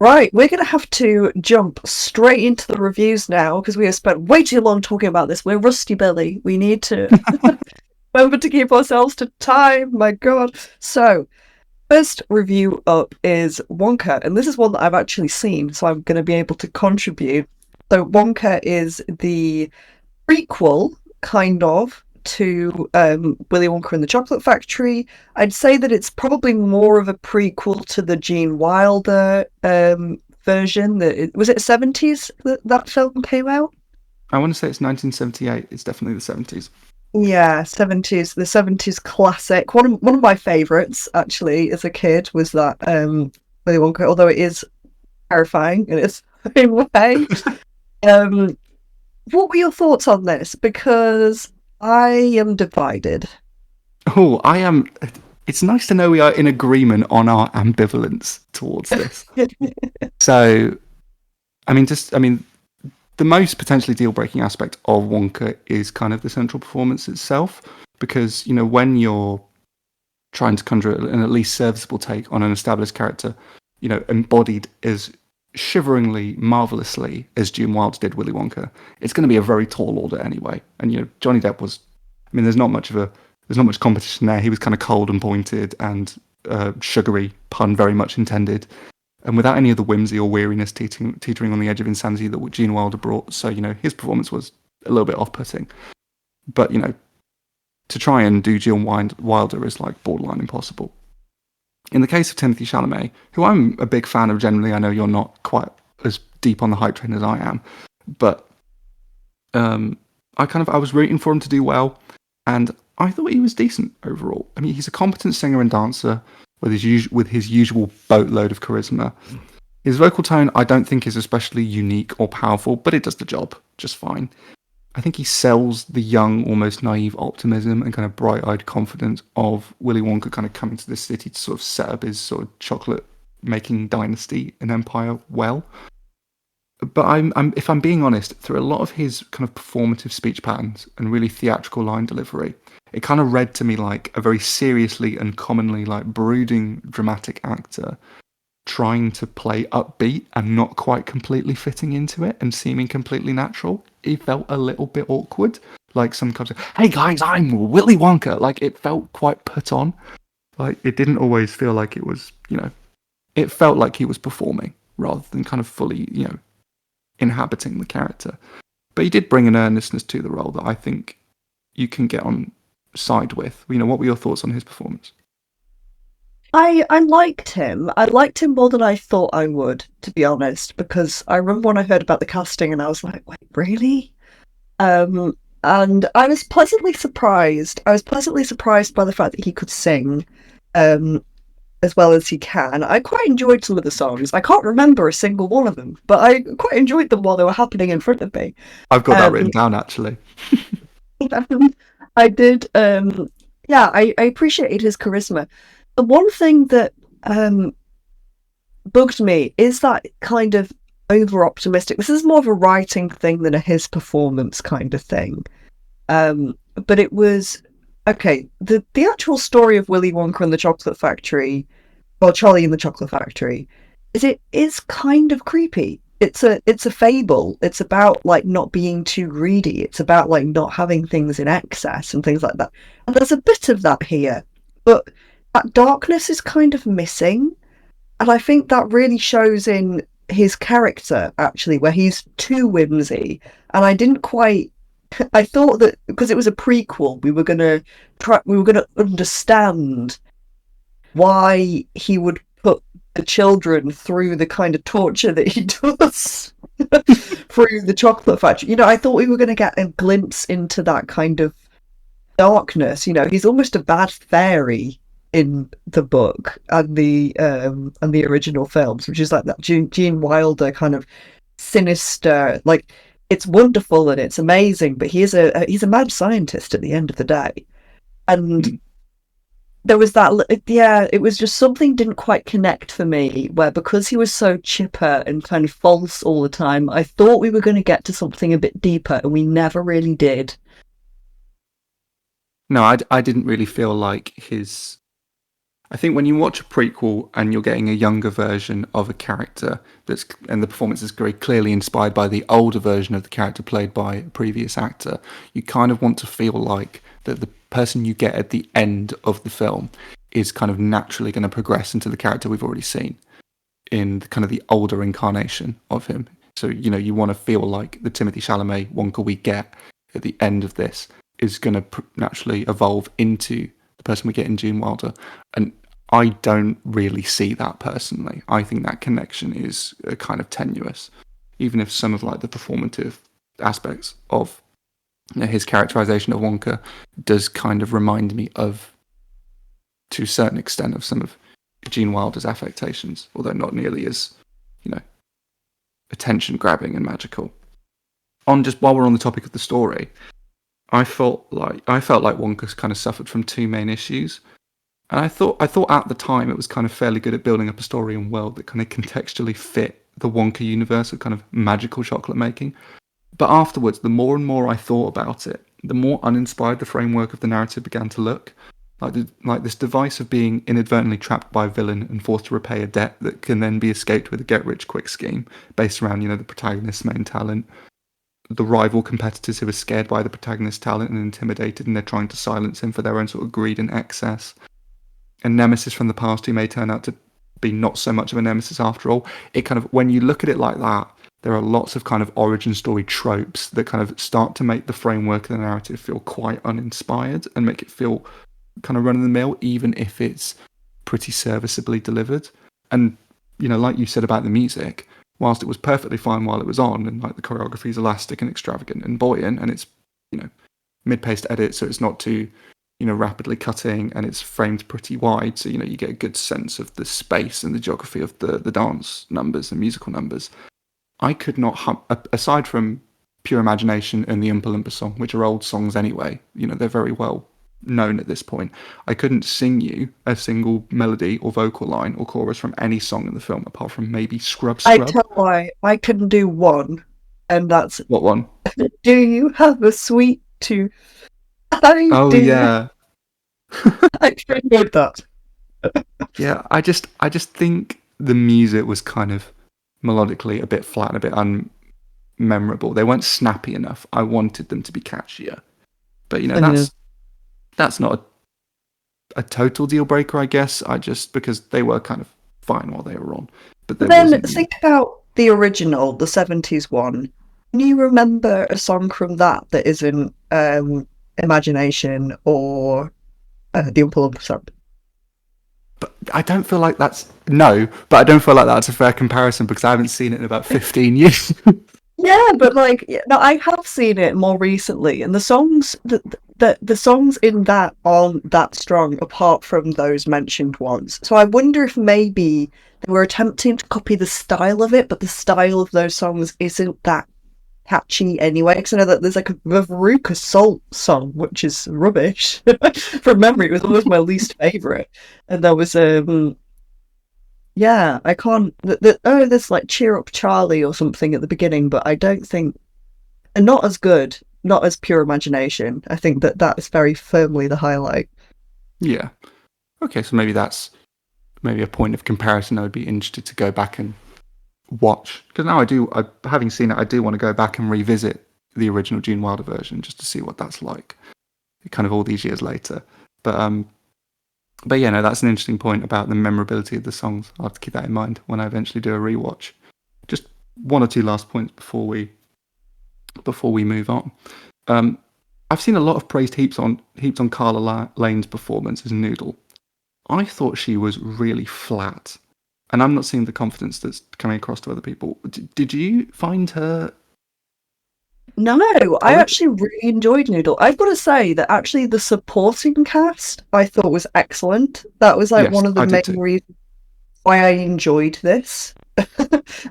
Right, we're going to have to jump straight into the reviews now because we have spent way too long talking about this. We're rusty, Billy. We need to remember to keep ourselves to time. My God. So, first review up is Wonka, and this is one that I've actually seen, so I'm going to be able to contribute. So, Wonka is the prequel, kind of, to Willy Wonka and the Chocolate Factory. I'd say that it's probably more of a prequel to the Gene Wilder version. Was it 70s that film came out? I want to say it's 1978. It's definitely the 70s. Yeah, 70s, the 70s classic. One of my favourites, actually, as a kid, was that Willy Wonka, although it is terrifying in its own way. Um, what were your thoughts on this? Because I am divided. Oh, I am. It's nice to know we are in agreement on our ambivalence towards this. So, the most potentially deal-breaking aspect of Wonka is kind of the central performance itself, because when you're trying to conjure an at least serviceable take on an established character, embodied as shiveringly, marvelously as Gene Wilder did Willy Wonka, it's going to be a very tall order anyway. And Johnny Depp was, there's not much competition there. He was kind of cold and pointed and sugary, pun very much intended, and without any of the whimsy or weariness teetering on the edge of insanity that Gene Wilder brought. So his performance was a little bit off-putting, but to try and do Gene Wilder is like borderline impossible. In the case of Timothée Chalamet, who I'm a big fan of generally, I know you're not quite as deep on the hype train as I am, but I was rooting for him to do well, and I thought he was decent overall. I mean, he's a competent singer and dancer with his usual boatload of charisma. His vocal tone, I don't think, is especially unique or powerful, but it does the job just fine. I think he sells the young, almost naive optimism and kind of bright-eyed confidence of Willy Wonka kind of coming to this city to sort of set up his sort of chocolate-making dynasty and empire well. But if I'm being honest, through a lot of his kind of performative speech patterns and really theatrical line delivery, it kind of read to me like a very seriously and commonly like brooding dramatic actor trying to play upbeat and not quite completely fitting into it and seeming completely natural. It felt a little bit awkward. Like some kind of, hey guys, I'm Willy Wonka. Like it felt quite put on. Like it didn't always feel like it was, it felt like he was performing rather than kind of fully, inhabiting the character. But he did bring an earnestness to the role that I think you can get on side with. What were your thoughts on his performance? I liked him. I liked him more than I thought I would, to be honest, because I remember when I heard about the casting and I was like, wait, really? And I was pleasantly surprised. I was pleasantly surprised by the fact that he could sing as well as he can. I quite enjoyed some of the songs. I can't remember a single one of them, but I quite enjoyed them while they were happening in front of me. I've got that written down, actually. I did. I appreciated his charisma. The one thing that bugged me is that kind of over-optimistic. This is more of a writing thing than a his performance kind of thing. But it was okay. The actual story of Willy Wonka and the Chocolate Factory, or Charlie and the Chocolate Factory, is kind of creepy. It's a fable. It's about like not being too greedy. It's about like not having things in excess and things like that. And there's a bit of that here, but that darkness is kind of missing, and I think that really shows in his character actually, where he's too whimsy. And I didn't quite. I thought that because it was a prequel, we were gonna understand why he would put the children through the kind of torture that he does through the chocolate factory. I thought we were going to get a glimpse into that kind of darkness. He's almost a bad fairy in the book and the original films, which is like that Gene Wilder kind of sinister. Like it's wonderful and it's amazing, but he's a mad scientist at the end of the day, and. There was that, it was just something didn't quite connect for me, where because he was so chipper and kind of false all the time, I thought we were going to get to something a bit deeper, and we never really did. No, I didn't really feel like I think when you watch a prequel and you're getting a younger version of a character and the performance is very clearly inspired by the older version of the character played by a previous actor, you kind of want to feel like that the person you get at the end of the film is kind of naturally going to progress into the character we've already seen in kind of the older incarnation of him. So, you want to feel like the Timothy Chalamet Wonka we get at the end of this is going to naturally evolve into the person we get in Gene Wilder. And I don't really see that personally. I think that connection is kind of tenuous, even if some of like the performative aspects of his characterization of Wonka does kind of remind me of, to a certain extent, of some of Gene Wilder's affectations, although not nearly as, attention grabbing and magical. Just while we're on the topic of the story, I felt like Wonka's kind of suffered from two main issues. And I thought at the time it was kind of fairly good at building up a story and world that kind of contextually fit the Wonka universe of kind of magical chocolate making. But afterwards, the more and more I thought about it, the more uninspired the framework of the narrative began to look. Like this device of being inadvertently trapped by a villain and forced to repay a debt that can then be escaped with a get-rich-quick scheme based around, the protagonist's main talent. The rival competitors who are scared by the protagonist's talent and intimidated, and they're trying to silence him for their own sort of greed and excess. A nemesis from the past who may turn out to be not so much of a nemesis after all. It kind of, when you look at it like that, there are lots of kind of origin story tropes that kind of start to make the framework of the narrative feel quite uninspired and make it feel kind of run of the mill, even if it's pretty serviceably delivered. And, like you said about the music, whilst it was perfectly fine while it was on, and like the choreography is elastic and extravagant and buoyant, and it's, mid-paced edit, so it's not too, rapidly cutting, and it's framed pretty wide, so, you get a good sense of the space and the geography of the dance numbers and musical numbers. I could not aside from Pure Imagination and the Oompa Loompa song, which are old songs anyway, they're very well known at this point. I couldn't sing you a single melody or vocal line or chorus from any song in the film apart from maybe Scrub I Scrub. tell why I can do one, and that's What one? Do you have a sweet tooth? I Oh do. yeah. I remembered that. Yeah, I just think the music was kind of melodically a bit flat and a bit unmemorable. They weren't snappy enough. I wanted them to be catchier. But that's not a total deal breaker, I guess. Because they were kind of fine while they were on. But there Then wasn't. think about the original, the 70s one. Can you remember a song from that isn't Imagination or the Oompa Loompa song? But I don't feel like that's but I don't feel like that's a fair comparison because I haven't seen it in about 15 years. Yeah, but no, I have seen it more recently, and the songs the songs in that aren't that strong, apart from those mentioned ones. So I wonder if maybe they were attempting to copy the style of it, but the style of those songs isn't that catchy anyway. Because I know that there's like a Veruca Salt song, which is rubbish. From memory, it was always my least favorite, and there was yeah, I can't. There's like Cheer Up Charlie or something at the beginning, but I don't think, and not as good, not as Pure Imagination. I think that is very firmly the highlight. Yeah. Okay, so maybe that's maybe a point of comparison I would be interested to go back and watch. Because now having seen it, I do want to go back and revisit the original Gene Wilder version just to see what that's like, kind of all these years later. But yeah, no, that's an interesting point about the memorability of the songs. I'll have to keep that in mind when I eventually do a rewatch. Just one or two last points before we move on. I've seen a lot of praised heaps on Carla Lane's performance as Noodle. I thought she was really flat, and I'm not seeing the confidence that's coming across to other people. Did you find her? No, I actually really enjoyed Noodle. I've got to say that actually the supporting cast I thought was excellent. That was like Yes, one of the I did main too. reasons why I enjoyed this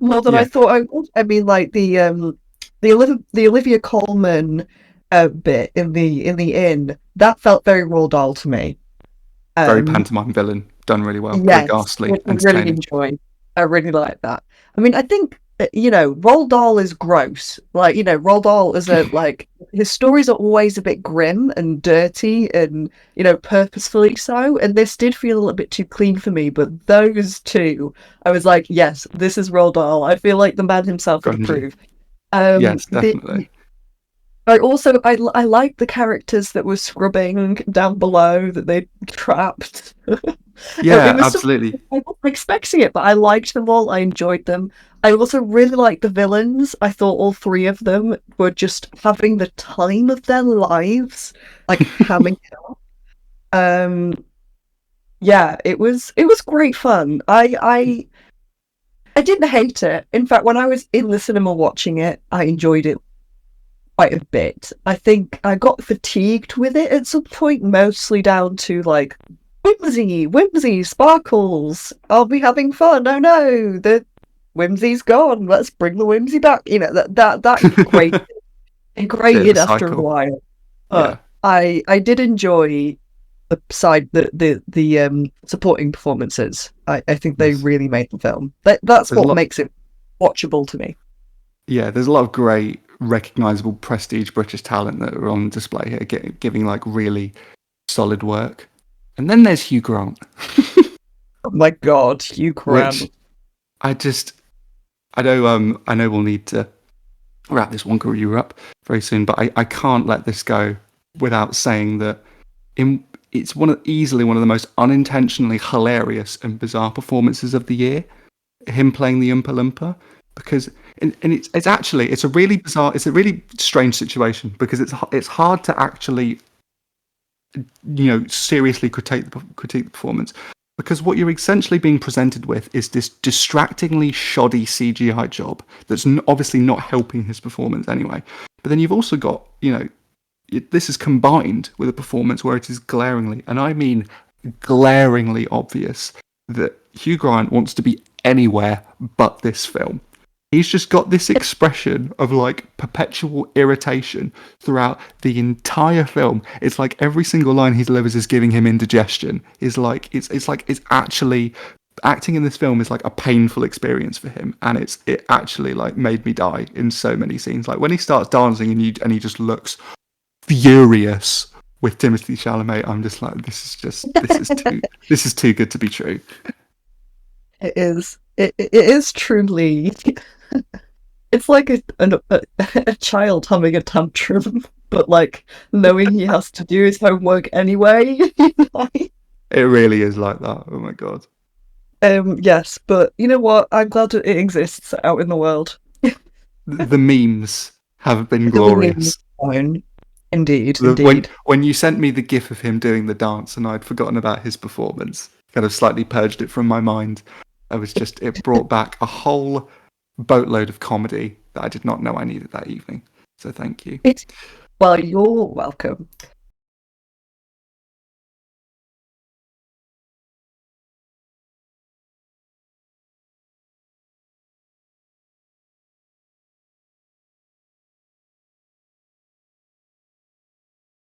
more than I Yeah, thought I would. I mean, like the Olivia Colman bit in the inn, that felt very Roald Dahl to me. very Um, pantomime villain, done really well, very yes, ghastly, which I really entertaining. enjoyed. I really like that. I mean, I think Roald Dahl is gross. Like, Roald Dahl is his stories are always a bit grim and dirty and, purposefully so. And this did feel a little bit too clean for me. But those two, I was like, yes, this is Roald Dahl. I feel like the man himself would Grungy. approve. Um, Yes, the, definitely. I like the characters that were scrubbing down below that they trapped. It Yeah, was so, absolutely. I wasn't expecting it, but I liked them all. I enjoyed them. I also really liked the villains. I thought all three of them were just having the time of their lives, like hamming it up. Yeah, it was great fun. I didn't hate it. In fact, when I was in the cinema watching it, I enjoyed it quite a bit. I think I got fatigued with it at some point, mostly down to like whimsy, sparkles. I'll be having fun. Oh no, the whimsy's gone. Let's bring the whimsy back. That Bit of a grated after a cycle. while. Yeah. But I did enjoy the supporting performances. I think they Yes. really made the film. That's There's a what lot. makes it watchable to me. Yeah, there's a lot of great, recognizable, prestige British talent that are on display here, giving like really solid work. And then there's Hugh Grant, Oh my god, Hugh which Grant. I just, I know we'll need to wrap this Wonka review up very soon, but I can't let this go without saying that it's easily one of the most unintentionally hilarious and bizarre performances of the year. Him playing the Oompa Loompa, because and it's a really bizarre, it's a really strange situation because it's hard to actually seriously critique the performance, because what you're essentially being presented with is this distractingly shoddy CGI job that's obviously not helping his performance anyway. But then you've also got, this is combined with a performance where it is glaringly, and I mean glaringly obvious, that Hugh Grant wants to be anywhere but this film. He's just got this expression of like perpetual irritation throughout the entire film. It's like every single line he delivers is giving him indigestion. It's actually acting in this film is like a painful experience for him, and it actually like made me die in so many scenes. Like when he starts dancing and he just looks furious with Timothy Chalamet. I'm just like, this is too good to be true. It is. It is truly. It's like a child having a tantrum, but like knowing he has to do his homework anyway. It really is like that. Oh my god. Yes, but you know what? I'm glad that it exists out in the world. The memes have been The memes, glorious. fine. Indeed, When indeed. you sent me the gif of him doing the dance and I'd forgotten about his performance, kind of slightly purged it from my mind. It brought back a whole boatload of comedy that I did not know I needed that evening. So thank you. It's Well, you're welcome.